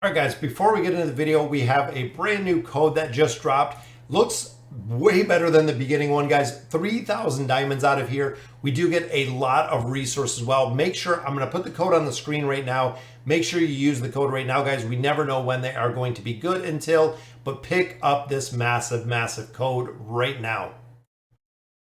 All right, guys, before we get into the video, we have a brand new code that just dropped. Looks way better than the beginning one, guys. 3,000 diamonds out of here. We do get a lot of resources as well. Make sure, I'm going to put the code on the screen right now. Make sure you use the code right now, guys. We never know when they are going to be good until, but pick up this massive, massive code right now.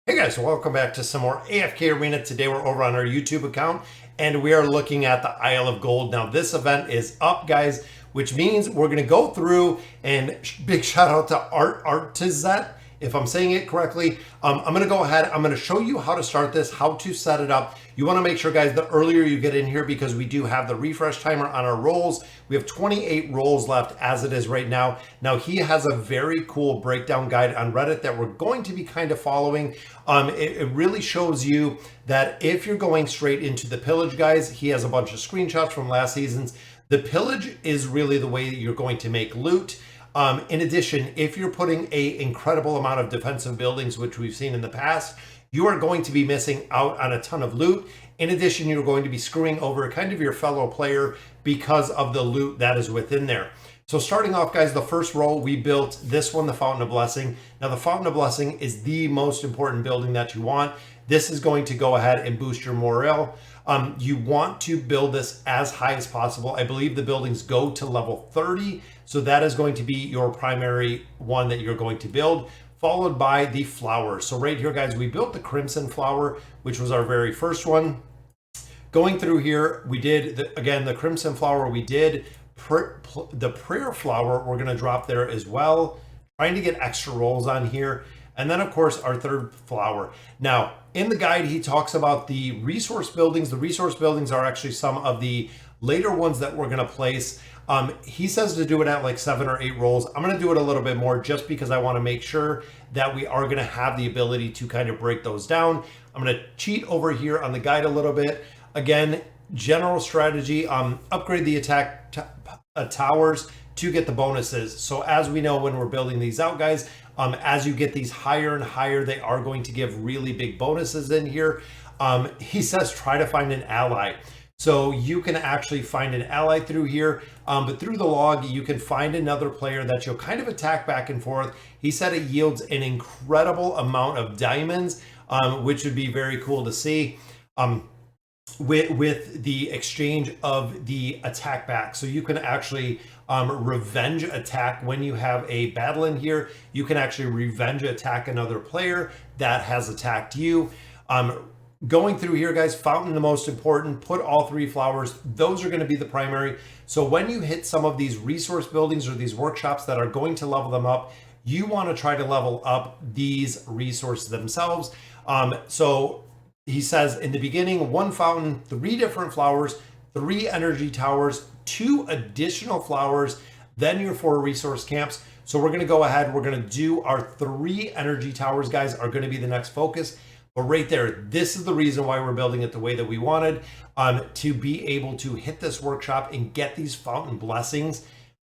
Hey guys, welcome back to some more AFK Arena. Today we're over on our YouTube account and we are looking at the Isle of Gold. Now this event is up, guys, which means we're going to go through, and big shout out to Artizet, if I'm saying it correctly. I'm going to go ahead, I'm going to show you how to start this, how to set it up. You want to make sure, guys, the earlier you get in here, because we do have the refresh timer on our rolls. We have 28 rolls left as it is right now. Now he has a very cool breakdown guide on Reddit that we're going to be kind of following. It really shows you that if you're going straight into the pillage, guys, he has a bunch of screenshots from last season's. The pillage is really the way that you're going to make loot. In addition, if you're putting an incredible amount of defensive buildings, which we've seen in the past, you are going to be missing out on a ton of loot. In addition, you're going to be screwing over kind of your fellow player because of the loot that is within there. So starting off, guys, the first row, we built this one, the Fountain of Blessing. Now the Fountain of Blessing is the most important building that you want. This is going to go ahead and boost your morale. You want to build this as high as possible. I believe the buildings go to level 30. So that is going to be your primary one that you're going to build, followed by the flowers. So right here, guys, we built the Crimson Flower, which was our very first one. Going through here, we did, the Crimson Flower, we did the Prayer Flower, we're going to drop there as well, trying to get extra rolls on here. And then, of course, our third flower. Now, in the guide, he talks about the resource buildings. The resource buildings are actually some of the later ones that we're going to place. He says to do it at like 7 or 8 rolls. I'm going to do it a little bit more just because I want to make sure that we are going to have the ability to kind of break those down. I'm going to cheat over here on the guide a little bit. Again, general strategy, upgrade the attack towers to get the bonuses. So as we know, when we're building these out, guys, as you get these higher and higher, they are going to give really big bonuses in here. He says try to find an ally. So you can actually find an ally through here, but through the log, you can find another player that you'll kind of attack back and forth. He said it yields an incredible amount of diamonds, which would be very cool to see. With the exchange of the attack back. So you can actually revenge attack when you have a battle in here. You can actually revenge attack another player that has attacked you. Going through here, guys, fountain the most important, put all 3 flowers. Those are going to be the primary. So when you hit some of these resource buildings or these workshops that are going to level them up, you want to try to level up these resources themselves. So he says in the beginning, 1 fountain, 3 different flowers, 3 energy towers, 2 additional flowers, then your 4 resource camps. So we're going to go ahead. We're going to do our 3 energy towers, guys, are going to be the next focus. But right there, this is the reason why we're building it the way that we wanted, to be able to hit this workshop and get these fountain blessings.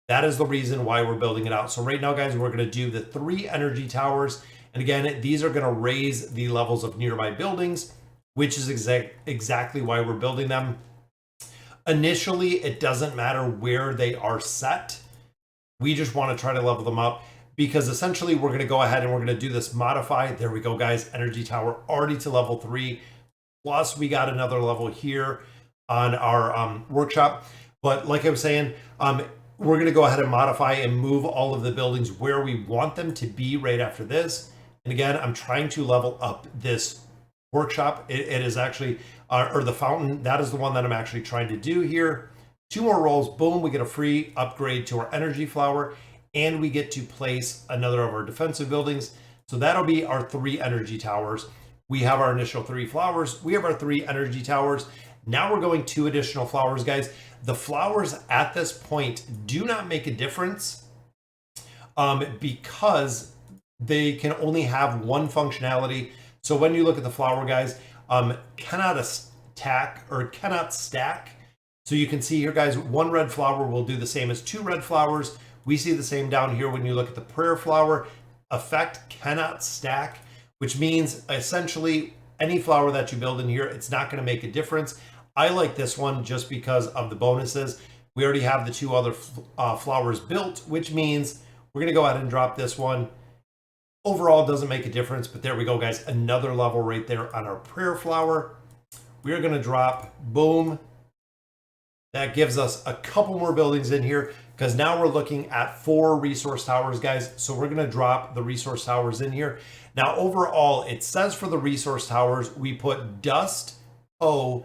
That is the reason why we're building it out. So right now, guys, we're going to do the 3 energy towers. And again, these are going to raise the levels of nearby buildings, which is exactly why we're building them. Initially, it doesn't matter where they are set. We just want to try to level them up, because essentially we're going to go ahead and we're going to do this modify. There we go, guys. Energy tower already to level 3. Plus we got another level here on our workshop. But like I was saying, we're going to go ahead and modify and move all of the buildings where we want them to be right after this. And again, I'm trying to level up this workshop. It is actually, or the fountain, that is the one that I'm actually trying to do here. 2 more rolls, boom, we get a free upgrade to our energy flower, and we get to place another of our defensive buildings. So that'll be our 3 energy towers. We have our initial 3 flowers. We have our 3 energy towers. Now we're going 2 additional flowers, guys. The flowers at this point do not make a difference because they can only have 1 functionality. So when you look at the flower, guys, cannot attack or cannot stack. So you can see here, guys, 1 red flower will do the same as 2 red flowers. We see the same down here when you look at the prayer flower. Effect cannot stack, which means essentially any flower that you build in here, it's not going to make a difference. I like this one just because of the bonuses. We already have the two other flowers built, which means we're going to go ahead and drop this one. Overall, doesn't make a difference, but there we go, guys. Another level right there on our prayer flower. We are going to drop, boom. That gives us a couple more buildings in here because now we're looking at 4 resource towers, guys. So we're going to drop the resource towers in here. Now, overall, it says for the resource towers, we put dust, diamonds,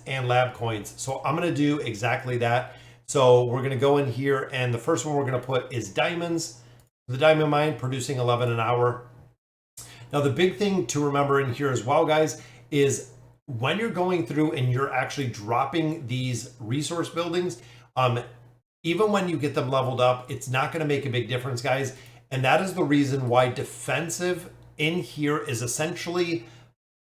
and lab coins. So I'm going to do exactly that. So we're going to go in here, and the first one we're going to put is diamonds. The diamond mine producing 11 an hour. Now, the big thing to remember in here as well, guys, is when you're going through and you're actually dropping these resource buildings, even when you get them leveled up, it's not going to make a big difference, guys. And that is the reason why defensive in here is essentially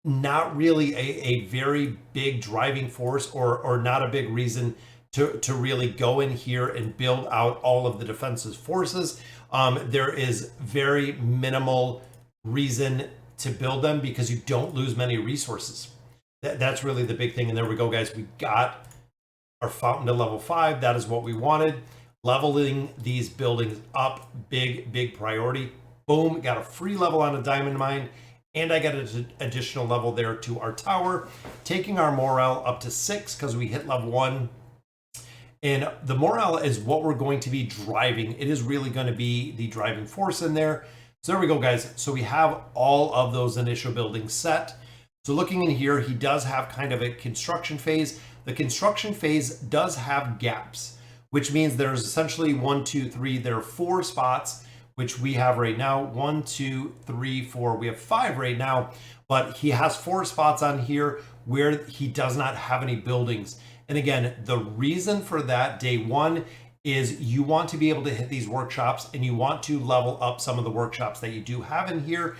not really a very big driving force or not a big reason to really go in here and build out all of the defensive forces. There is very minimal reason to build them because you don't lose many resources. That's really the big thing. And there we go, guys. We got our fountain to level 5. That is what we wanted. Leveling these buildings up, big priority. Boom, got a free level on a diamond mine. And I got an additional level there to our tower, taking our morale up to 6 because we hit level 1. And the morale is what we're going to be driving. It is really going to be the driving force in there. So there we go, guys. So we have all of those initial buildings set. So looking in here, he does have kind of a construction phase. The construction phase does have gaps, which means there's essentially 1, 2, 3. There are 4 spots, which we have right now. 1, 2, 3, 4. We have 5 right now, but he has 4 spots on here where he does not have any buildings. And again, the reason for that, day 1, is you want to be able to hit these workshops and you want to level up some of the workshops that you do have in here.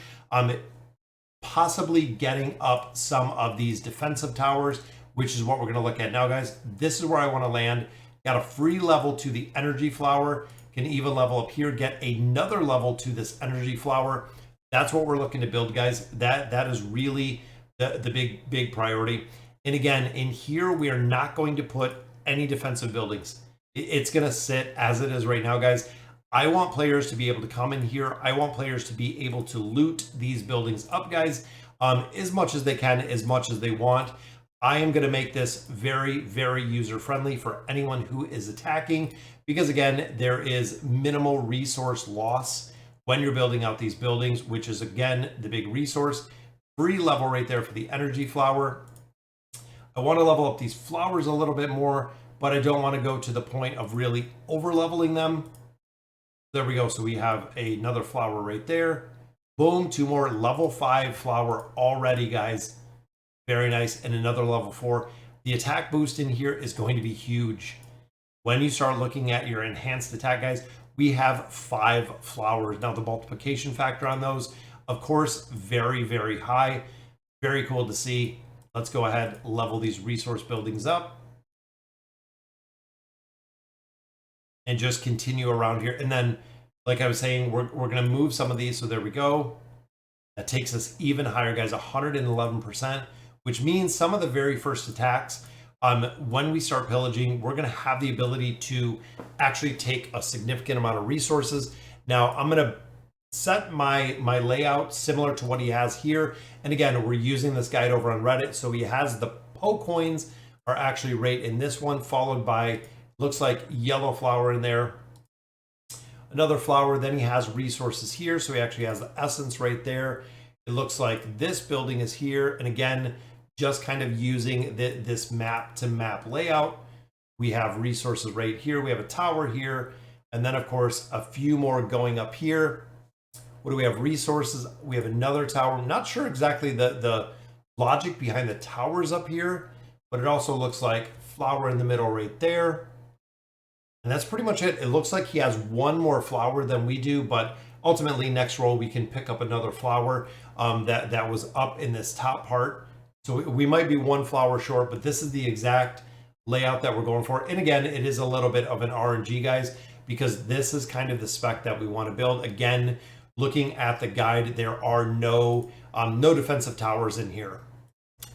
Possibly getting up some of these defensive towers, which is what we're going to look at now, guys. This is where I want to land. Got a free level to the energy flower. Can even level up here, get another level to this energy flower. That's what we're looking to build, guys. That is really the big priority. And again, in here, we are not going to put any defensive buildings. It's going to sit as it is right now, guys. I want players to be able to come in here. I want players to be able to loot these buildings up, guys, as much as they can, as much as they want. I am going to make this very user-friendly for anyone who is attacking because, again, there is minimal resource loss when you're building out these buildings, which is, again, the big resource. Free level right there for the energy flower. I want to level up these flowers a little bit more, but I don't want to go to the point of really over-leveling them. There we go. So we have another flower right there. Boom, 2 more level 5 flower already, guys. Very nice. And another level 4. The attack boost in here is going to be huge. When you start looking at your enhanced attack, guys, we have 5 flowers. Now the multiplication factor on those, of course, very high. Very cool to see. Let's go ahead, level these resource buildings up. And just continue around here. And then, like I was saying, we're going to move some of these. So there we go. That takes us even higher, guys, 111%, which means some of the very first attacks, when we start pillaging, we're going to have the ability to actually take a significant amount of resources. Now, I'm going to set my layout similar to what he has here. And again, we're using this guide over on Reddit. So he has the PO coins are actually right in this one, followed by, looks like yellow flower in there. Another flower, then he has resources here. So he actually has the essence right there. It looks like this building is here. And again, just kind of using this map to map layout. We have resources right here. We have a tower here. And then of course, a few more going up here. What do we have? Resources. We have another tower. I'm not sure exactly the logic behind the towers up here, but it also looks like flower in the middle right there. And that's pretty much it. It looks like he has 1 more flower than we do, but ultimately next roll we can pick up another flower that was up in this top part. So we might be 1 flower short, but this is the exact layout that we're going for. And again, it is a little bit of an RNG, guys, because this is kind of the spec that we want to build. Again, looking at the guide, there are no defensive towers in here.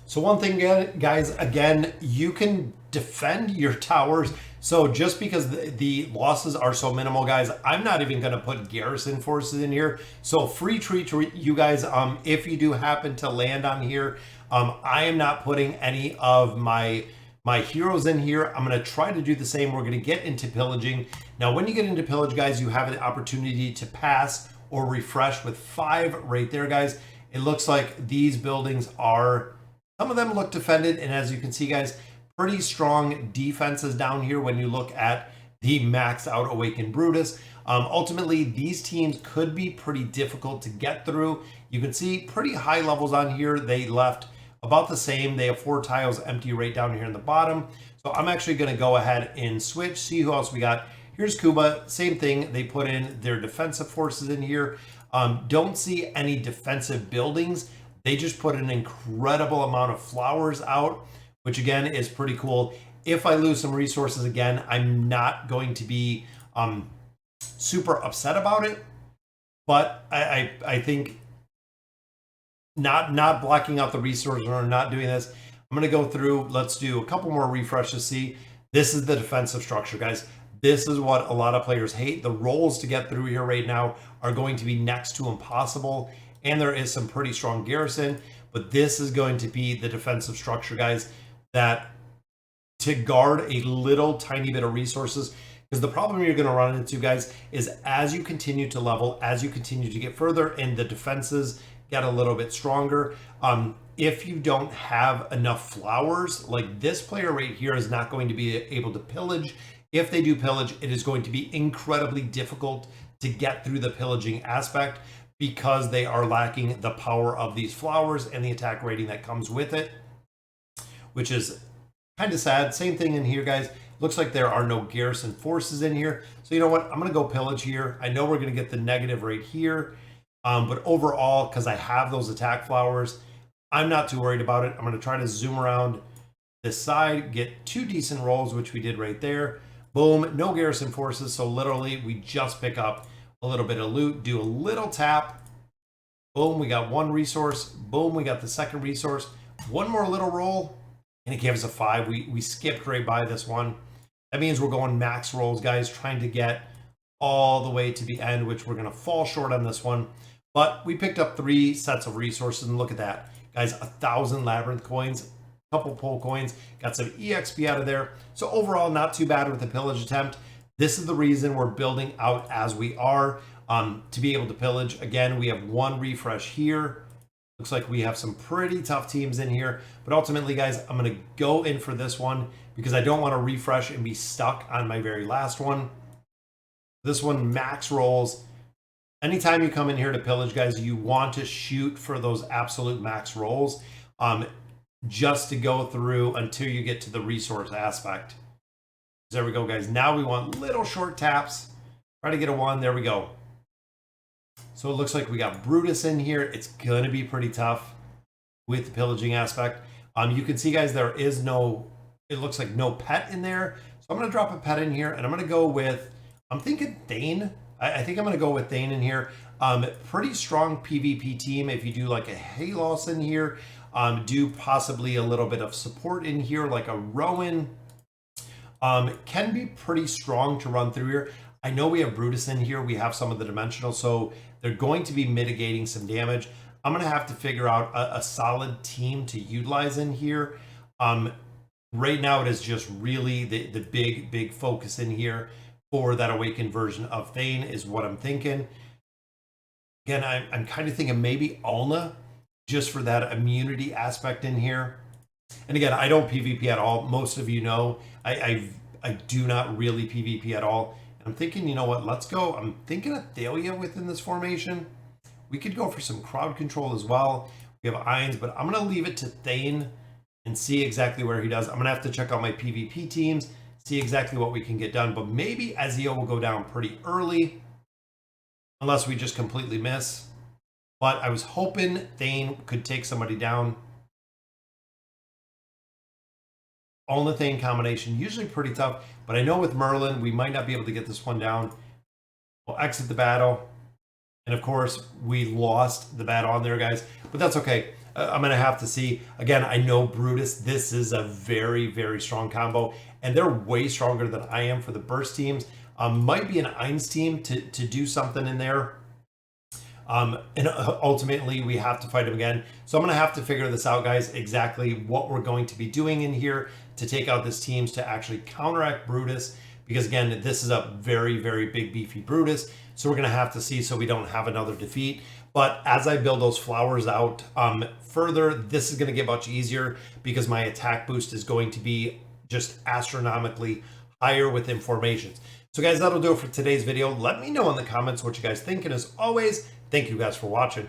So one thing, guys, again, you can defend your towers. So just because the losses are so minimal, guys, I'm not even going to put garrison forces in here. So free treat to you guys. If you do happen to land on here, I am not putting any of my heroes in here. I'm going to try to do the same. We're going to get into pillaging. Now, when you get into pillage, guys, you have the opportunity to pass or refresh with 5 right there, guys. It looks like these buildings are, some of them look defended. And as you can see, guys, pretty strong defenses down here when you look at the maxed out Awakened Brutus. Ultimately, these teams could be pretty difficult to get through. You can see pretty high levels on here. They left about the same. They have 4 tiles empty right down here in the bottom. So I'm actually going to go ahead and switch, see who else we got. Here's Cuba, same thing. They put in their defensive forces in here. Don't see any defensive buildings. They just put an incredible amount of flowers out, which again is pretty cool. If I lose some resources again, I'm not going to be super upset about it. But I think not blocking out the resources or not doing this, I'm going to go through. Let's do a couple more refreshes. See, this is the defensive structure, guys. This is what a lot of players hate. The rolls to get through here right now are going to be next to impossible. And there is some pretty strong garrison. But this is going to be the defensive structure, guys, that to guard a little tiny bit of resources. Because the problem you're going to run into, guys, is as you continue to level, as you continue to get further and the defenses get a little bit stronger, if you don't have enough flowers, like this player right here is not going to be able to pillage. If they do pillage, it is going to be incredibly difficult to get through the pillaging aspect because they are lacking the power of these flowers and the attack rating that comes with it, which is kind of sad. Same thing in here, guys. Looks like there are no garrison forces in here. So you know what? I'm going to go pillage here. I know we're going to get the negative right here. But overall, because I have those attack flowers, I'm not too worried about it. I'm going to try to zoom around this side, get 2 decent rolls, which we did right there. Boom, no garrison forces. So literally, we just pick up a little bit of loot, do a little tap. Boom, we got 1 resource. Boom, we got the second resource. 1 more little roll, and it gave us a 5. We skipped right by this one. That means we're going max rolls, guys, trying to get all the way to the end, which we're going to fall short on this one. But we picked up 3 sets of resources, and look at that. Guys, 1,000 labyrinth coins, a couple pole coins, got some EXP out of there. So overall, not too bad with the pillage attempt. This is the reason we're building out as we are, to be able to pillage. Again, we have 1 refresh here. Looks like we have some pretty tough teams in here. But ultimately, guys, I'm going to go in for this one because I don't want to refresh and be stuck on my very last one. This one, max rolls. Anytime you come in here to pillage, guys, you want to shoot for those absolute max rolls, just to go through until you get to the resource aspect. There we go, guys. Now we want little short taps. Try to get a 1. There we go. So it looks like we got Brutus in here. It's going to be pretty tough with the pillaging aspect. You can see, guys, there is no, it looks like no pet in there. So I'm going to drop a pet in here, and I'm going to go with, I'm thinking Thane. I think I'm going to go with Thane in here. Pretty strong PvP team. If you do like a Halos in here, do possibly a little bit of support in here, like a Rowan. Can be pretty strong to run through here. I know we have Brutus in here. We have some of the dimensional, so they're going to be mitigating some damage. I'm going to have to figure out a solid team to utilize in here. Right now, it is just really the big focus in here for that awakened version of Thane is what I'm thinking. Again, I'm kind of thinking maybe Ulna just for that immunity aspect in here. And again, I don't PvP at all. Most of you know I do not really PvP at all. And I'm thinking, you know what? Let's go. I'm thinking of Thalia within this formation. We could go for some crowd control as well. We have Ions, but I'm going to leave it to Thane and see exactly where he does. I'm going to have to check out my PvP teams, see exactly what we can get done. But maybe Ezio will go down pretty early, unless we just completely miss. But I was hoping Thane could take somebody down. On the Thane combination, usually pretty tough. But I know with Merlin, we might not be able to get this one down. We'll exit the battle. And of course, we lost the battle on there, guys. But that's okay. I'm going to have to see. Again, I know Brutus, this is a very, very strong combo, and they're way stronger than I am for the burst teams. Might be an Eins team to do something in there. And ultimately, we have to fight him again. So I'm going to have to figure this out, guys, exactly what we're going to be doing in here to take out this teams to actually counteract Brutus. Because, again, this is a very, very big, beefy Brutus. So we're going to have to see so we don't have another defeat. But as I build those flowers out further, this is going to get much easier because my attack boost is going to be just astronomically higher within formations. So, guys, that'll do it for today's video. Let me know in the comments what you guys think. And as always, thank you guys for watching.